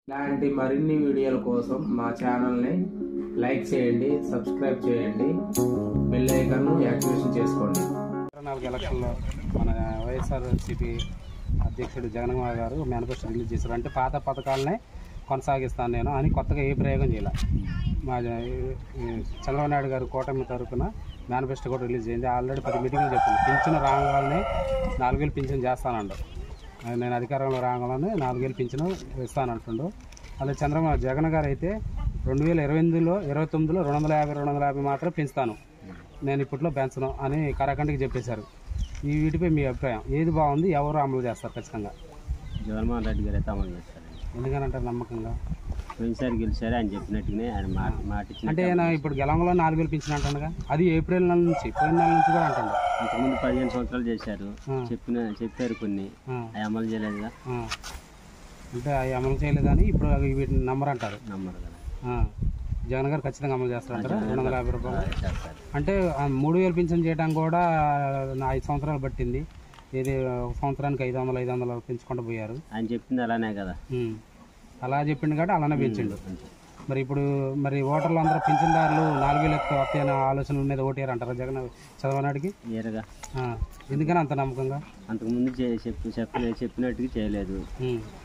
ఇలాంటి మరిన్ని వీడియోల కోసం మా ఛానల్ని లైక్ చేయండి, సబ్స్క్రైబ్ చేయండి, బెల్ ఐకాన్ను యాక్టివేషన్ చేసుకోండి. 24 ఎలక్షన్లో మన వైఎస్ఆర్సీపీ అధ్యక్షుడు జగన్మోహన్ గారు మేనిఫెస్టో రిలీజ్ చేశారు. అంటే పాత పథకాలనే కొనసాగిస్తాను నేను అని కొత్తగా ఏ ప్రయోగం చేయాలి. మా చంద్రబాబు నాయుడు గారు కూటమి తరఫున మేనిఫెస్టో కూడా రిలీజ్ అయింది. ఆల్రెడీ 10 మీటింగ్లు చెప్పింది. పింఛను రాగానే 4000 పింఛను చేస్తానండు. నేను అధికారంలో రాగానే 4000 పింఛను ఇస్తానంటుండు. అలా జగన్ గారు అయితే 2028లో 29లో 250 మాత్రం పెంచుతాను, నేను ఇప్పట్లో పెంచను అని కరాఖండికి చెప్పేశారు. ఈ వీటిపై మీ అభిప్రాయం ఏది బాగుంది, ఎవరు అమలు చేస్తారు? ఖచ్చితంగా జగన్మోహన్ రెడ్డి గారు అయితే అమలు చేస్తారు. ఎందుకనంటారు నమ్మకంగా? పోయినసారి గెలిచారు ఆయన చెప్పినట్టుగానే ఆయన మాట ఇచ్చిన. అంటే ఆయన ఇప్పుడు గెలంలో 4000 పింఛన్ అంటాడుగా, అది ఏప్రిల్ నెల నుంచి, పోయిన నెల నుంచి కూడా అంటాడు. ఇంతకుముందు 15 సంవత్సరాలు చేశారు, చెప్పారు కొన్ని, అవి అమలు చేయలేదుగా. అంటే అవి అమలు చేయలేదని ఇప్పుడు వీటిని నమ్మరు అంటారు. నమ్మరు కదా. జగన్ గారు ఖచ్చితంగా అమలు చేస్తారంటారా? 250 రూపాయలు అంటే 3000 పింఛన్ చేయడానికి కూడా 5 సంవత్సరాలు పట్టింది. ఇది ఒక సంవత్సరానికి 500 పెంచుకుంటూ పోయారు. ఆయన చెప్పింది అలానే కదా. అలా చెప్పిండు కాబట్టి అలానే పెంచిండు. మరి ఇప్పుడు ఓటర్లు అందరూ పింఛన్దారులు 4000 ఎక్కువ వస్తాయనే ఆలోచనల మీద ఓటేరు అంటారా జగన్ చంద్రబాబు నాయుడికి? ఏరగా. ఎందుకని అంత నమ్మకంగా? అంతకుముందు చెప్పినట్టుగా చేయలేదు.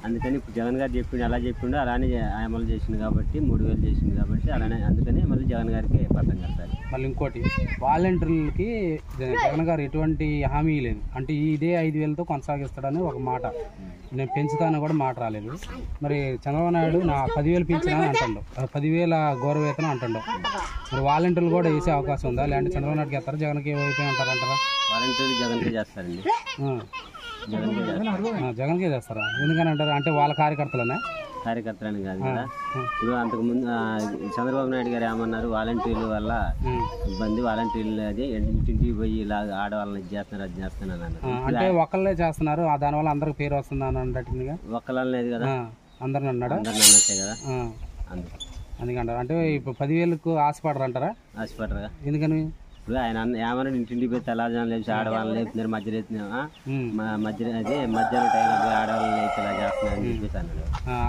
అందుకని ఇప్పుడు జగన్ గారు చెప్పిండు, అలా చెప్పిండు, అలానే అమలు చేసిండు కాబట్టి 3000 చేసిండు కాబట్టి అలానే, అందుకని మళ్ళీ జగన్ గారికి పట్టం కడతారు. మళ్ళీ ఇంకోటి, వాలంటీర్లకి జగన్ గారు ఎటువంటి హామీ లేదు. అంటే ఇదే 5000తో కొనసాగిస్తాడని ఒక మాట, నేను పెంచుతాను కూడా మాట రాలేదు. మరి చంద్రబాబు నాయుడు నా 10,000 పెంచినా అంటాడు, 10,000 గౌరవేతనం అంటాడు. మరి వాలంటీర్లు కూడా వేసే అవకాశం ఉందా? లేదంటే చంద్రబాబు నాయుడుకి వేస్తారా, జగన్కి అయిపోయి అంటారంటారా? వాలంటీర్లు జగన్కే చేస్తారండి. జగన్కే చేస్తారా? ఎందుకని అంటారు? అంటే వాళ్ళ కార్యకర్తలనే? కార్యకర్తలని కాదు కదా. ఇప్పుడు అంతకుముందు చంద్రబాబు నాయుడు గారు ఏమన్నారు, వాలంటీర్ల వల్ల ఇబ్బంది, వాలంటీర్లు అది ఇంటింటికి పోయి ఇలా ఆడవాళ్ళని ఇది చేస్తున్నారు, అది చేస్తున్నారు అన్నారు. అంటే ఒకళ్ళే చేస్తున్నారు, దానివల్ల అందరికి పేరు వస్తుంది అని అన్నట్టుగా. ఒక్కలేదు కదా, అందరిని అన్నాడు, అందరిని అన్నట్టే కదా. అందుకంటారు. అంటే ఇప్పుడు 10,000కు ఆశపడరు అంటారా? ఆశపడరుగా. ఎందుకని? ఇప్పుడు ఆయన ఏమన్నా ఇంటింటికి పోయి తెల్లజాను లేచి ఆడవాళ్ళని లేపుతున్నారు, మధ్యలో మధ్యాహ్నం టైంలో పోయి ఆడవాళ్ళని లేచి ఇలా చేస్తున్నారు అని చెప్పేసి అన్నాడు.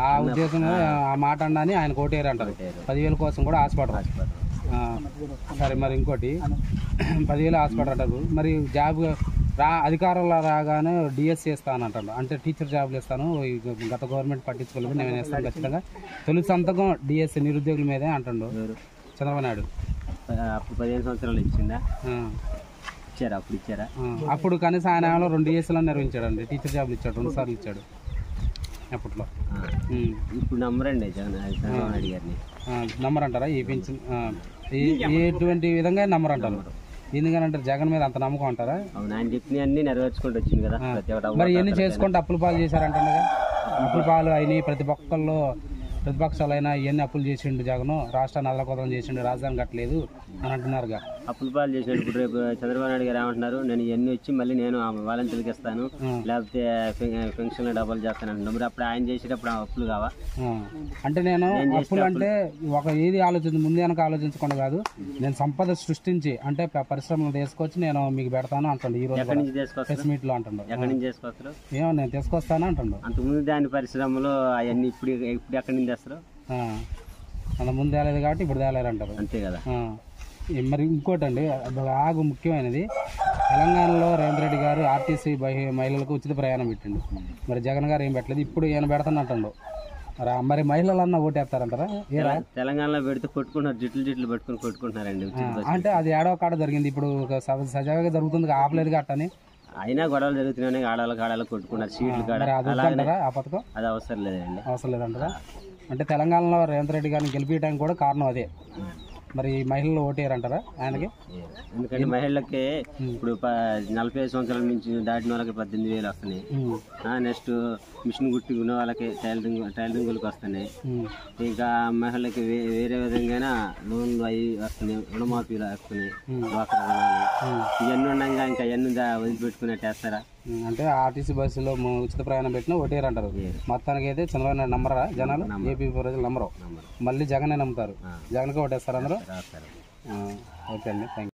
ఆ ఉద్దేశంలో ఆ మాట అన్నాని ఆయన కోటేరు అంటారు. 10,000 కోసం కూడా ఆశపడరు. సరే, మరి ఇంకోటి 10,000 ఆశపడరు అంటారు. మరి జాబ్ అధికారంలో రాగానే డిఎస్సి ఇస్తాను అంటాడు. అంటే టీచర్ జాబ్లు ఇస్తాను, గత గవర్నమెంట్ పట్టించుకోలేదు, నేను ఇస్తాను ఖచ్చితంగా. తొలి సంతకం డిఎస్సి నిరుద్యోగుల మీదే అంటాడు చంద్రబాబు నాయుడు. అప్పుడు 15 సంవత్సరాలు ఇచ్చిందా? ఇచ్చారా? అప్పుడు ఇచ్చారా? అప్పుడు కనీసం ఆయన 2 డిఎస్సీలో నిర్వహించాడండి, టీచర్ జాబ్లు ఇచ్చాడు, 2 సార్లు ఇచ్చాడు అప్పట్లో. ఇప్పుడు నమ్మరండి చంద్రబాబు నాయుడు గారిని. నమ్మరంటారా? ఈ పెన్షన్ ఎటువంటి విధంగా నమ్మరంటారు? ఎందుకంటే జగన్ మీద అంత నమ్మకం అంటారా? అవును, ఆయన చెప్పిన అన్ని నెరవేర్చుకుంటూ వచ్చింది కదా. మరి ఎన్ని చేసుకుంటే అప్పుల పాలు చేశారంటారుగా. అప్పుల పాలు అయినాయి, ప్రతి ఒక్కళ్ళు ప్రతిపక్షాలైనా ఇవన్నీ అప్పులు చేసిండు జగన్, రాష్ట్రాన్ని అదలకొదలం చేసిండు, రాజధాని కట్టలేదు అని అంటున్నారుగా. అప్పుల పాలు చేసినట్టు ఇప్పుడు రేపు చంద్రబాబు నాయుడు గారు ఏమంటున్నారు, నేను ఇవన్నీ వచ్చి మళ్ళీ నేను వాలంటీర్కి ఇస్తాను, లేకపోతే పెన్షన్ డబ్బులు చేస్తాను అంటున్నాను. మరి అప్పుడు ఆయన చేసేటప్పుడు అప్పులు కావా? అంటే నేను అప్పులు అంటే ఒక ఏది ముందే వెనక ఆలోచించకుండా కాదు, నేను సంపద సృష్టించి అంటే పరిశ్రమలు తీసుకొచ్చి నేను మీకు పెడతాను అంటాడు. ఈ రోజు ప్రెస్ మీట్ లో అంటాడు. ఎక్కడి నుంచి తీసుకొస్తారు? ఏమో నేను తీసుకొస్తాను అంటాడు. అంతకుముందు దాని పరిశ్రమలో అవన్నీ ఇప్పుడు ఎక్కడి నుంచి తెస్తారు? అంత ముందు తేలేదు కాబట్టి ఇప్పుడు తేలేరు అంటారు. అంతే కదా. మరి ఇంకోటి అండి, బాగా ముఖ్యమైనది, తెలంగాణలో రేవంత్ రెడ్డి గారు ఆర్టీసీ మహిళలకు ఉచిత ప్రయాణం పెట్టిండు. మరి జగన్ గారు ఏం పెట్టలేదు, ఇప్పుడు ఈయన పెడతానంటాడు. మరి మహిళలన్నా ఓటేస్తారంటారా? తెలంగాణలో పెడితే కొట్టుకుంటున్నారు, జిట్లు పెట్టుకుని కొట్టుకుంటున్నారండి. అంటే అది ఏడవ కాడ జరిగింది, ఇప్పుడు సజావుగా జరుగుతుంది, ఆపలేదు గట్టని. అయినా గొడవలు జరుగుతున్నాయి, ఆడాలకు కొట్టుకున్నారు సీట్లు కాడ. ఆ పథకం అది అవసరం లేదండి. అవసరం లేదంటారా? అంటే తెలంగాణలో రేవంత్ రెడ్డి గారిని గెలిపించడానికి కూడా కారణం అదే. మరి మహిళలు ఓటేయారంటారా ఆయనకి? ఎందుకంటే మహిళలకి ఇప్పుడు 45 సంవత్సరాల నుంచి దాటిన వాళ్ళకి 18,000 వస్తున్నాయి. నెక్స్ట్ మిషన్ కుట్టుకున్న వాళ్ళకి టైలరింగ్లకు వస్తున్నాయి. ఇంకా మహిళలకి వేరే విధంగా లోన్లు అవి వస్తున్నాయి, రుణమాఫీలు వస్తున్నాయి, డ్వాక్రా రుణాలు, ఇవన్నీ ఉండగా ఇంకా ఇవన్నీ వదిలిపెట్టుకున్నట్టు వేస్తారా? అంటే ఆర్టీసీ బస్సులో ఉచిత ప్రయాణం పెట్టినా ఓటేయారంటారు. మొత్తానికి అయితే చంద్రబాబు నాయుడు నమ్మరా జనాలు? ఏపీ ప్రజలు నమ్మరు, మళ్ళీ జగనే నమ్ముతారు. జగన్కి ఓటేస్తారు అందరూ. ఓకే అండి, థ్యాంక్ యూ.